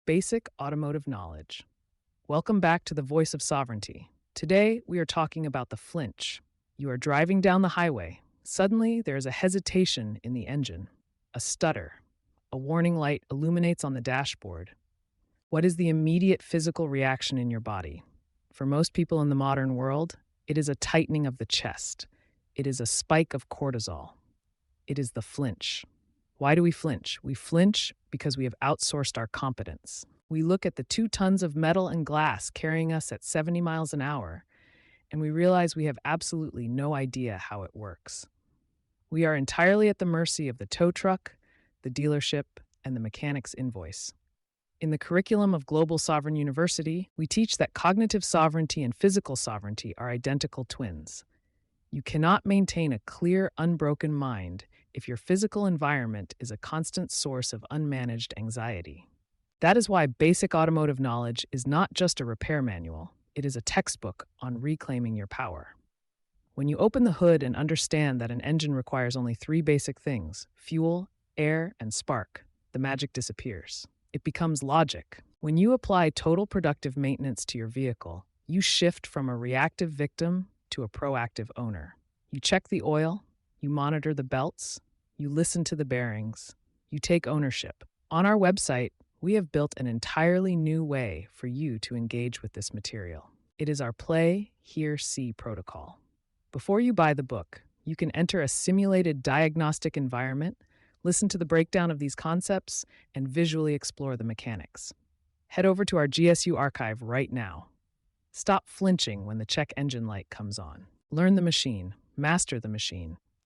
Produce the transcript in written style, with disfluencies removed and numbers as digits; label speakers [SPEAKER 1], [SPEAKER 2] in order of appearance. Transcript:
[SPEAKER 1] basic automotive knowledge. Welcome back to the Voice of Sovereignty. Today, we are talking about the flinch. You are driving down the highway. Suddenly, there is a hesitation in the engine, a stutter. A warning light illuminates on the dashboard. What is the immediate physical reaction in your body? For most people in the modern world, it is a tightening of the chest. It is a spike of cortisol. It is the flinch. Why do we flinch? We flinch because we have outsourced our competence. We look at the 2 tons of metal and glass carrying us at 70 miles an hour, and we realize we have absolutely no idea how it works. We are entirely at the mercy of the tow truck, the dealership, and the mechanic's invoice. In the curriculum of Global Sovereign University, we teach that cognitive sovereignty and physical sovereignty are identical twins. You cannot maintain a clear, unbroken mind if your physical environment is a constant source of unmanaged anxiety. That is why basic automotive knowledge is not just a repair manual, it is a textbook on reclaiming your power. When you open the hood and understand that an engine requires only 3 basic things, fuel, air, and spark, the magic disappears. It becomes logic. When you apply total productive maintenance to your vehicle, you shift from a reactive victim to a proactive owner. You check the oil, you monitor the belts, you listen to the bearings, you take ownership. On our website, we have built an entirely new way for you to engage with this material. It is our Play, Hear, See protocol. Before you buy the book, you can enter a simulated diagnostic environment, listen to the breakdown of these concepts, and visually explore the mechanics. Head over to our GSU archive right now. Stop flinching when the check engine light comes on. Learn the machine, master the machine,